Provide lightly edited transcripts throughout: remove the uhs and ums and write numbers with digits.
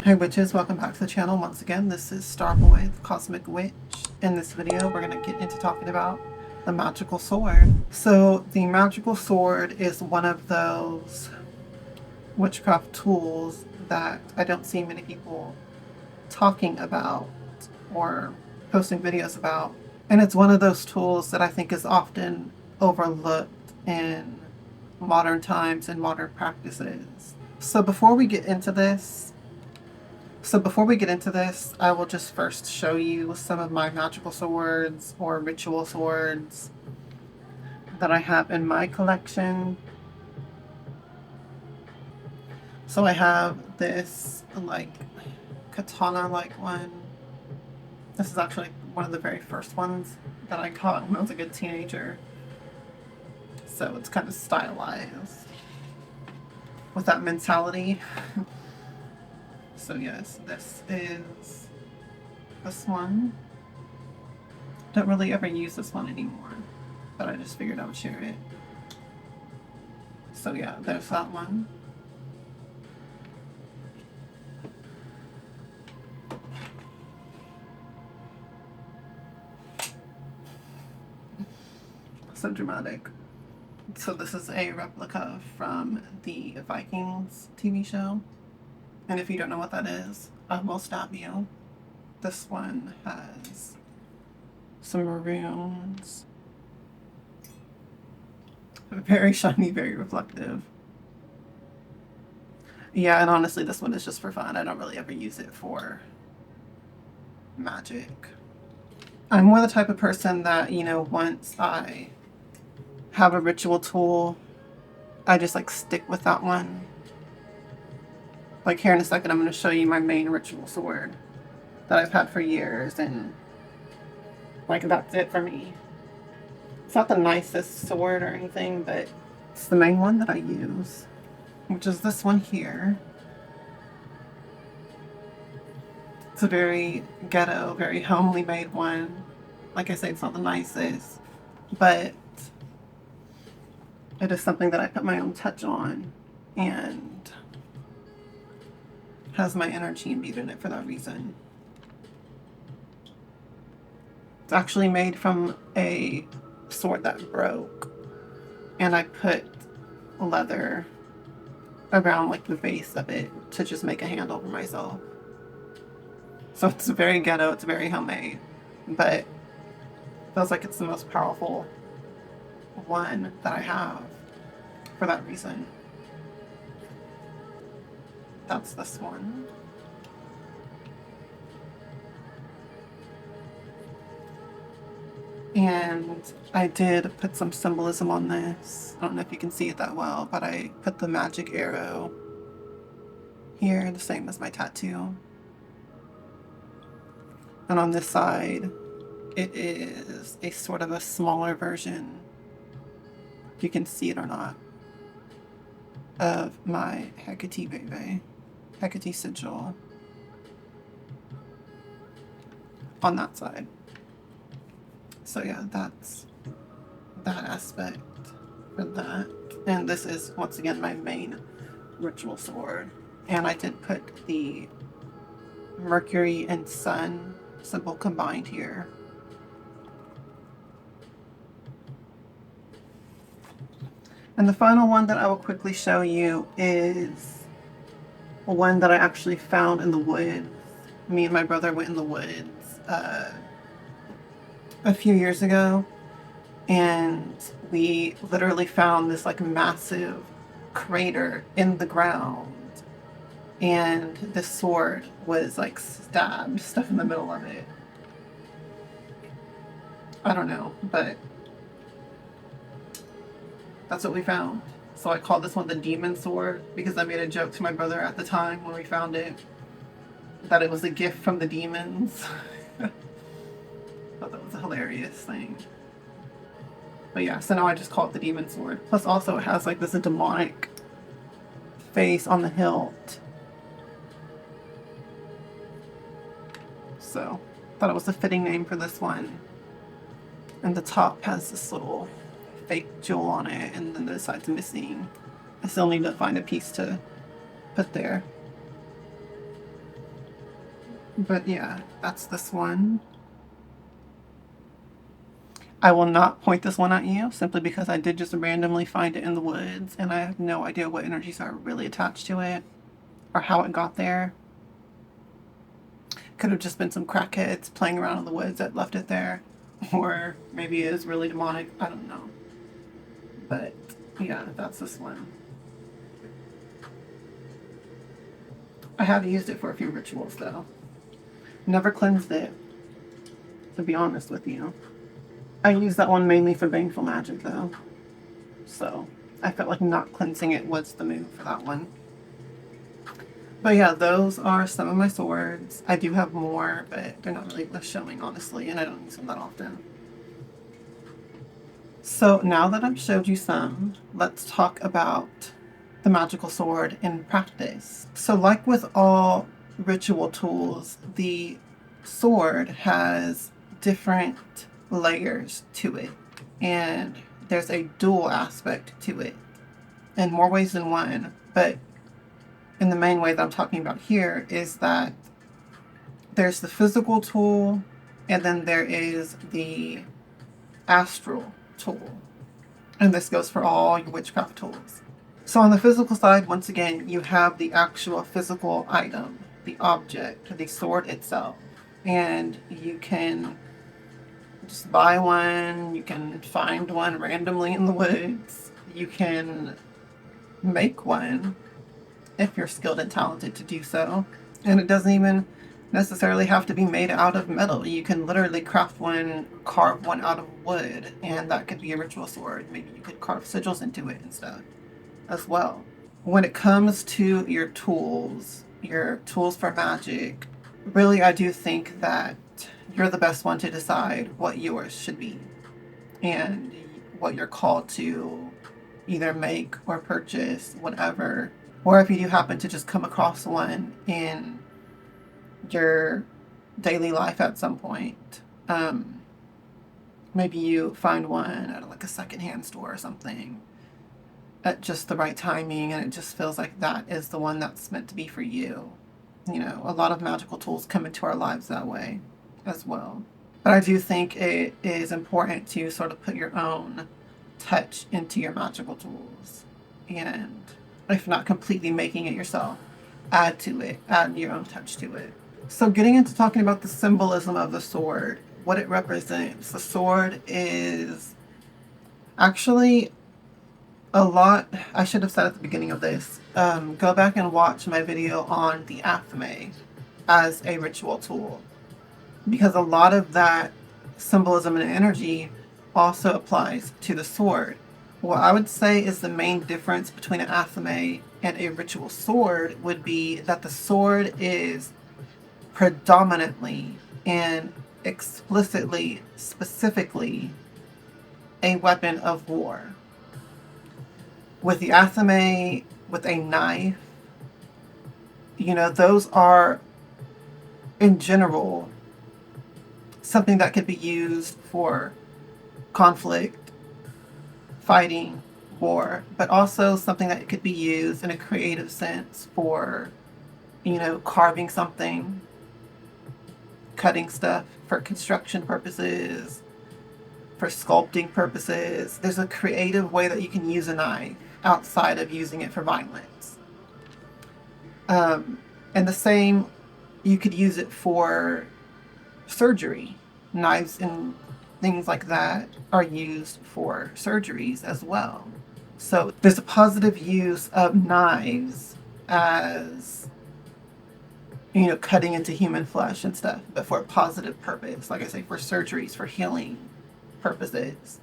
Hey witches, welcome back to the channel. Once again, this is Starboy, the Cosmic Witch. In this video, we're going to get into talking about the magical sword. So the magical sword is one of those witchcraft tools that I don't see many people talking about or posting videos about. And it's one of those tools that I think is often overlooked in modern times and modern practices. So before we get into this, I will just first show you some of my magical swords or ritual swords that I have in my collection. So I have this like katana-like one. This is actually one of the very first ones that I got when I was a good teenager. So it's kind of stylized with that mentality. So yes, this is this one. Don't really ever use this one anymore, but I just figured I would share it. So yeah, there's that one. So dramatic. So this is a replica from the Vikings TV show. And if you don't know what that is, I will stab you. This one has some runes. Very shiny, very reflective. Yeah, and honestly, this one is just for fun. I don't really ever use it for magic. I'm more the type of person that, you know, once I have a ritual tool, I just like stick with that one. Like here in a second, I'm going to show you my main ritual sword that I've had for years, and like that's it for me. It's not the nicest sword or anything, but it's the main one that I use, which is this one here. It's a very ghetto, very homely made one. Like I say, it's not the nicest, but it is something that I put my own touch on and has my energy imbued in it for that reason. It's actually made from a sword that broke, and I put leather around like the base of it to just make a handle for myself. So it's very ghetto, it's very homemade, but it feels like it's the most powerful one that I have for that reason. That's this one. And I did put some symbolism on this. I don't know if you can see it that well, but I put the Magick arrow here, the same as my tattoo. And on this side, it is a sort of a smaller version, if you can see it or not, of my Hecate sigil on that side. So yeah, that's that aspect for that. And this is, once again, my main ritual sword. And I did put the Mercury and Sun symbol combined here. And the final one that I will quickly show you is one that I actually found in the woods. Me and my brother went in the woods a few years ago, and we literally found this like massive crater in the ground, and this sword was like stabbed stuff in the middle of it. I don't know, but that's what we found. So I called this one the demon sword because I made a joke to my brother at the time when we found it that it was a gift from the demons. Thought that was a hilarious thing. But yeah, so now I just call it the demon sword. Plus also it has like this demonic face on the hilt. So thought it was a fitting name for this one. And the top has this little fake jewel on it, and then the side's missing. I still need to find a piece to put there. But yeah, that's this one. I will not point this one at you simply because I did just randomly find it in the woods and I have no idea what energies are really attached to it or how it got there. Could have just been some crackheads playing around in the woods that left it there, or maybe it is really demonic. I don't know. But yeah, that's this one. I have used it for a few rituals though. Never cleansed it, to be honest with you. I use that one mainly for baneful magic though. So I felt like not cleansing it was the move for that one. But yeah, those are some of my swords. I do have more, but they're not really worth showing, honestly, and I don't use them that often. So now that I've showed you some, let's talk about the magical sword in practice. So like with all ritual tools, the sword has different layers to it, and there's a dual aspect to it in more ways than one, but in the main way that I'm talking about here is that there's the physical tool and then there is the astral tool. And this goes for all your witchcraft tools. So on the physical side, once again, you have the actual physical item, the object, the sword itself. And you can just buy one, you can find one randomly in the woods, you can make one if you're skilled and talented to do so. And it doesn't even necessarily have to be made out of metal. You can literally craft one, carve one out of wood, and that could be a ritual sword. Maybe you could carve sigils into it and stuff as well. When it comes to your tools for magic, really I do think that you're the best one to decide what yours should be and what you're called to either make or purchase, whatever. Or if you do happen to just come across one in your daily life at some point, maybe you find one at like a secondhand store or something at just the right timing and it just feels like that is the one that's meant to be for you. You know, a lot of magical tools come into our lives that way as well. But I do think it is important to sort of put your own touch into your magical tools, and if not completely making it yourself, add to it, add your own touch to it. So getting into talking about the symbolism of the sword, what it represents. The sword is actually a lot, I should have said at the beginning of this, go back and watch my video on the Athame as a ritual tool, because a lot of that symbolism and energy also applies to the sword. What I would say is the main difference between an Athame and a ritual sword would be that the sword is predominantly and explicitly, specifically, a weapon of war. With the Athame, with a knife, you know, those are, in general, something that could be used for conflict, fighting, war, but also something that could be used in a creative sense for, you know, carving something, cutting stuff for construction purposes, for sculpting purposes. There's a creative way that you can use a knife outside of using it for violence. And the same, you could use it for surgery. Knives and things like that are used for surgeries as well. So there's a positive use of knives as, you know, cutting into human flesh and stuff, but for a positive purpose, like I say, for surgeries, for healing purposes.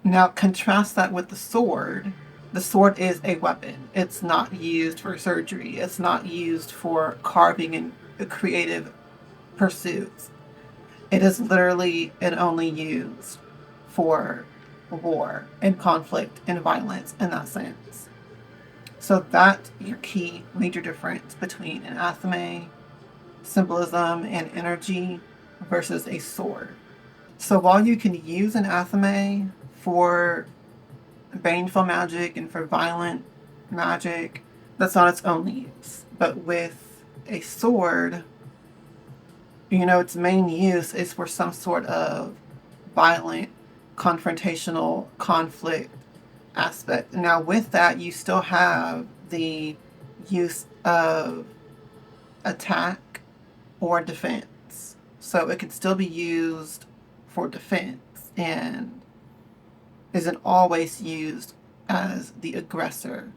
Now contrast that with the sword. The sword is a weapon. It's not used for surgery. It's not used for carving and creative pursuits. It is literally and only used for war and conflict and violence in that sense. So that's your key major difference between an Athame, symbolism, and energy versus a sword. So while you can use an Athame for baneful magic and for violent magic, that's not its only use. But with a sword, you know, its main use is for some sort of violent, confrontational conflict aspect. Now, with that, you still have the use of attack or defense. So it can still be used for defense and isn't always used as the aggressor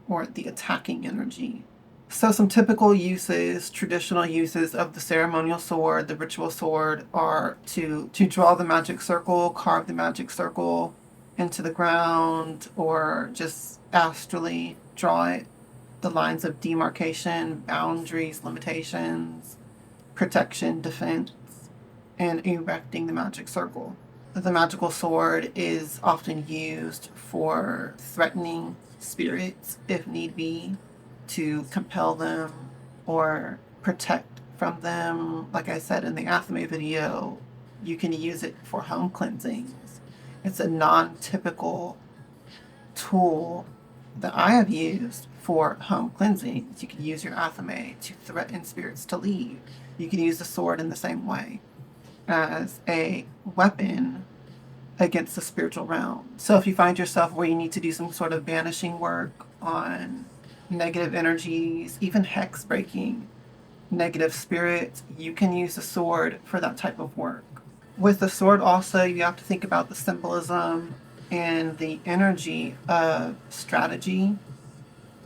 or the attacking energy. So some typical uses, traditional uses of the ceremonial sword, the ritual sword, are to draw the magic circle, carve the magic circle into the ground, or just astrally draw it, the lines of demarcation, boundaries, limitations, protection, defense, and erecting the magic circle. The magical sword is often used for threatening spirits, if need be, to compel them or protect from them. Like I said in the Athame video, you can use it for home cleansings. It's a non-typical tool that I have used for home cleansings. You can use your Athame to threaten spirits to leave. You can use the sword in the same way as a weapon against the spiritual realm. So if you find yourself where you need to do some sort of banishing work on negative energies, even hex breaking negative spirits, you can use the sword for that type of work. With the sword also, you have to think about the symbolism and the energy of strategy.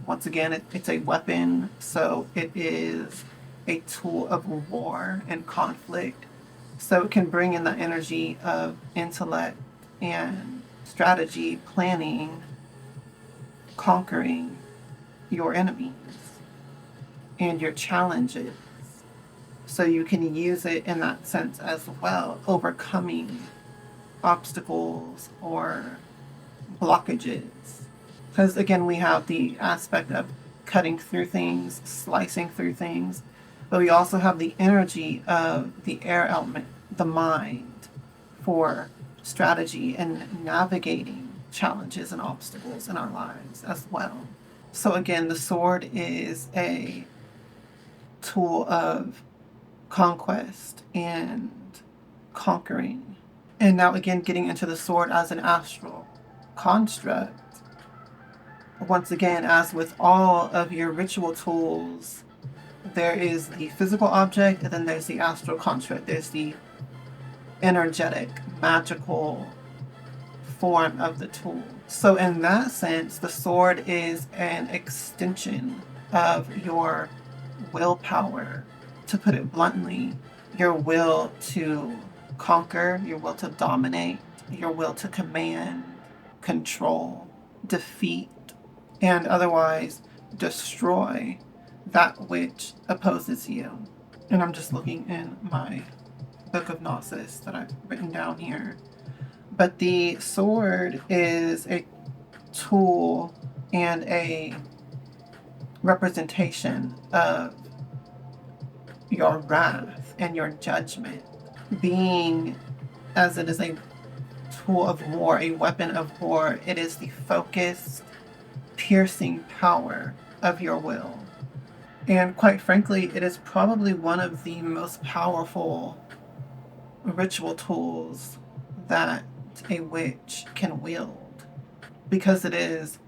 Once again, it's a weapon, so it is a tool of war and conflict. So it can bring in the energy of intellect and strategy, planning, conquering your enemies and your challenges. So you can use it in that sense as well, overcoming obstacles or blockages. Because again, we have the aspect of cutting through things, slicing through things, but we also have the energy of the air element, the mind, for strategy and navigating challenges and obstacles in our lives as well. So again, the sword is a tool of conquest and conquering. And now again, getting into the sword as an astral construct. Once again, as with all of your ritual tools, there is the physical object and then there's the astral construct. There's the energetic, magical form of the tool. So in that sense, the sword is an extension of your willpower, to put it bluntly, your will to conquer, your will to dominate, your will to command, control, defeat, and otherwise destroy that which opposes you. And I'm just looking in my book of Gnosis that I've written down here. But the sword is a tool and a representation of your wrath and your judgment, being as it is a tool of war, a weapon of war. It is the focused, piercing power of your will. And quite frankly, it is probably one of the most powerful ritual tools that a witch can wield, because it is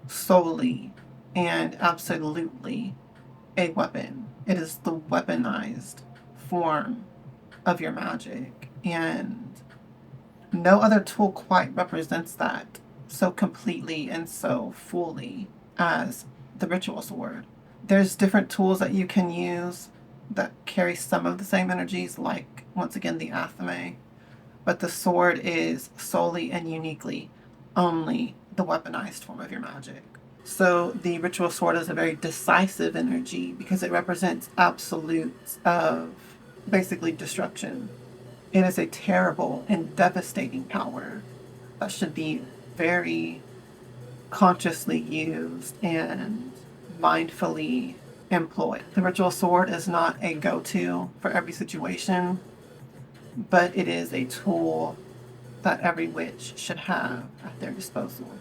solely and absolutely a weapon. It is the weaponized form of your magic, and no other tool quite represents that so completely and so fully as the ritual sword. There's different tools that you can use that carry some of the same energies, like, once again, the Athame, but the sword is solely and uniquely only the weaponized form of your magic. So the ritual sword is a very decisive energy because it represents absolutes of basically destruction. It is a terrible and devastating power that should be very consciously used and mindfully employed. The ritual sword is not a go-to for every situation, but it is a tool that every witch should have at their disposal.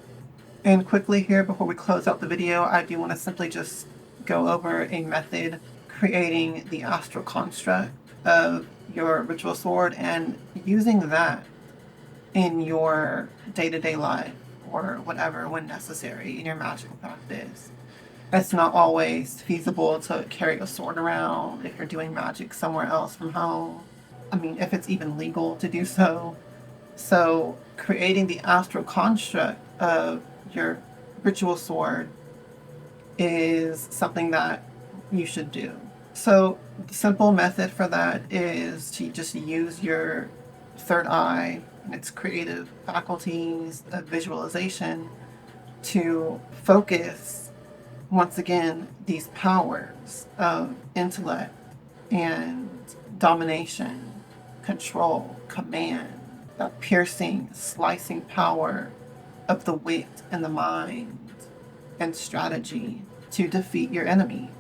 And quickly here, before we close out the video, I do want to simply just go over a method creating the astral construct of your ritual sword and using that in your day-to-day life or whatever when necessary in your magical practice. It's not always feasible to carry a sword around if you're doing magic somewhere else from home. I mean, if it's even legal to do so. So creating the astral construct of your ritual sword is something that you should do. So the simple method for that is to just use your third eye and its creative faculties of visualization to focus, once again, these powers of intellect and domination, control, command, that piercing, slicing power of the wit and the mind and strategy to defeat your enemies,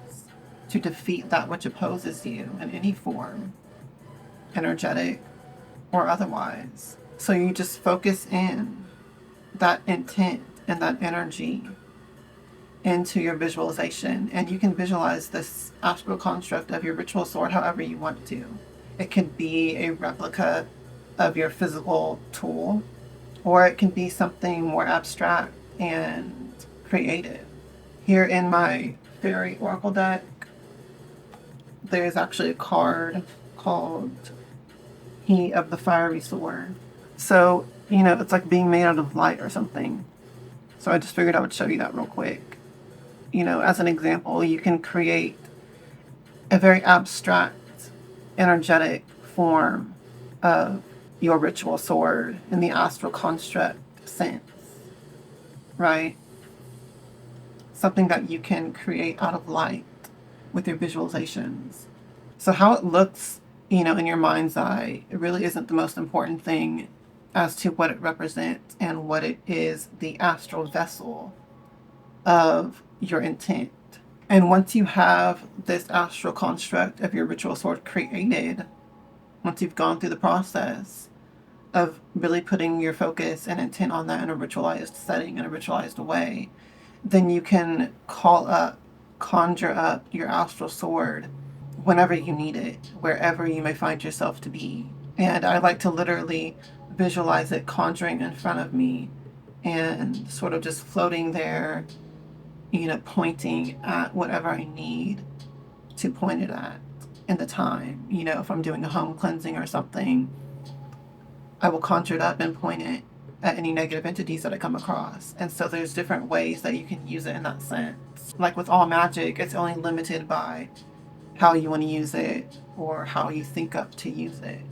to defeat that which opposes you in any form, energetic or otherwise. So you just focus in that intent and that energy into your visualization, and you can visualize this astral construct of your ritual sword however you want to. It can be a replica of your physical tool, or it can be something more abstract and creative. Here in my fairy oracle deck, there's actually a card called He of the Fiery Sword. So, you know, it's like being made out of light or something. So I just figured I would show you that real quick. You know, as an example, you can create a very abstract, energetic form of your ritual sword in the astral construct sense, right? Something that you can create out of light with your visualizations. So how it looks, you know, in your mind's eye, it really isn't the most important thing as to what it represents and what it is the astral vessel of your intent. And once you have this astral construct of your ritual sword created, once you've gone through the process of really putting your focus and intent on that in a ritualized setting, in a ritualized way, then you can conjure up your astral sword whenever you need it, wherever you may find yourself to be. And I like to literally visualize it conjuring in front of me and sort of just floating there, you know, pointing at whatever I need to point it at in the time. You know, if I'm doing a home cleansing or something, I will conjure it up and point it at any negative entities that I come across. And so there's different ways that you can use it in that sense. Like with all magic, it's only limited by how you want to use it or how you think up to use it.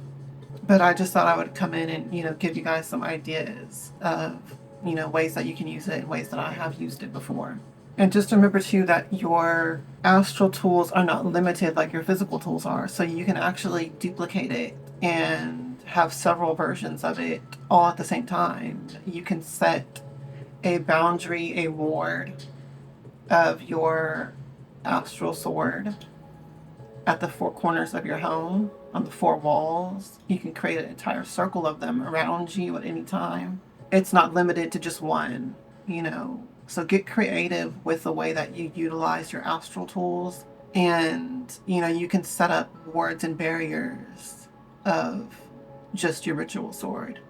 But I just thought I would come in and, you know, give you guys some ideas of, you know, ways that you can use it, ways that I have used it before. And just remember too that your astral tools are not limited like your physical tools are. So you can actually duplicate it and have several versions of it all at the same time. You can set a boundary, a ward of your astral sword at the four corners of your home, on the four walls. You can create an entire circle of them around you at any time. It's not limited to just one, you know. So get creative with the way that you utilize your astral tools. And, you know, you can set up wards and barriers of just your ritual sword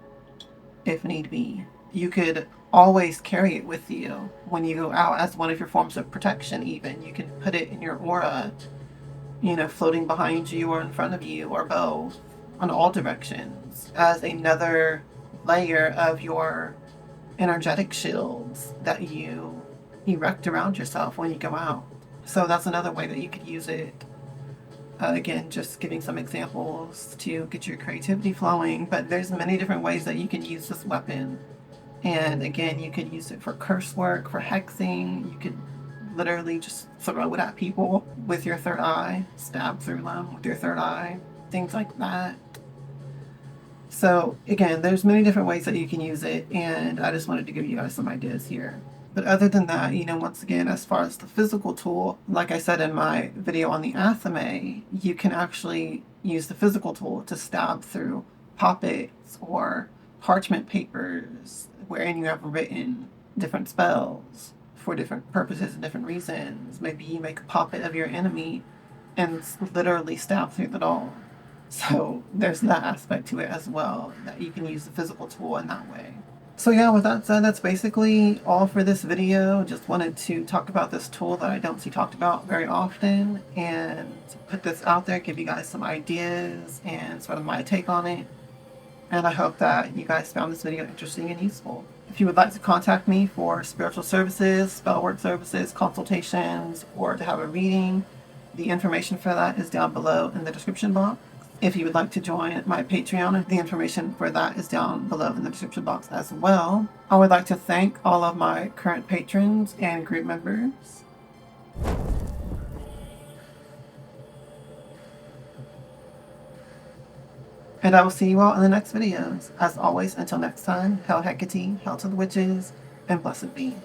if need be. You could always carry it with you when you go out as one of your forms of protection even. You can put it in your aura, you know, floating behind you or in front of you or both on all directions as another layer of your energetic shields that you erect around yourself when you go out. So that's another way that you could use it. Again, just giving some examples to get your creativity flowing, but there's many different ways that you can use this weapon. And again, you could use it for curse work, for hexing. You could literally just throw it at people with your third eye, stab through them with your third eye, things like that. So again, there's many different ways that you can use it, and I just wanted to give you guys some ideas here. But other than that, you know, once again, as far as the physical tool, like I said in my video on the Athame, you can actually use the physical tool to stab through poppets or parchment papers wherein you have written different spells for different purposes and different reasons. Maybe you make a poppet of your enemy and literally stab through the doll. So there's that aspect to it as well, that you can use the physical tool in that way. So yeah, with that said, that's basically all for this video. Just wanted to talk about this tool that I don't see talked about very often and put this out there, give you guys some ideas and sort of my take on it. And I hope that you guys found this video interesting and useful. If you would like to contact me for spiritual services, spell work services, consultations, or to have a reading, the information for that is down below in the description box. If you would like to join my Patreon, the information for that is down below in the description box as well. I would like to thank all of my current patrons and group members. And I will see you all in the next videos. As always, until next time, Hell Hecate, Hell to the Witches, and blessed be.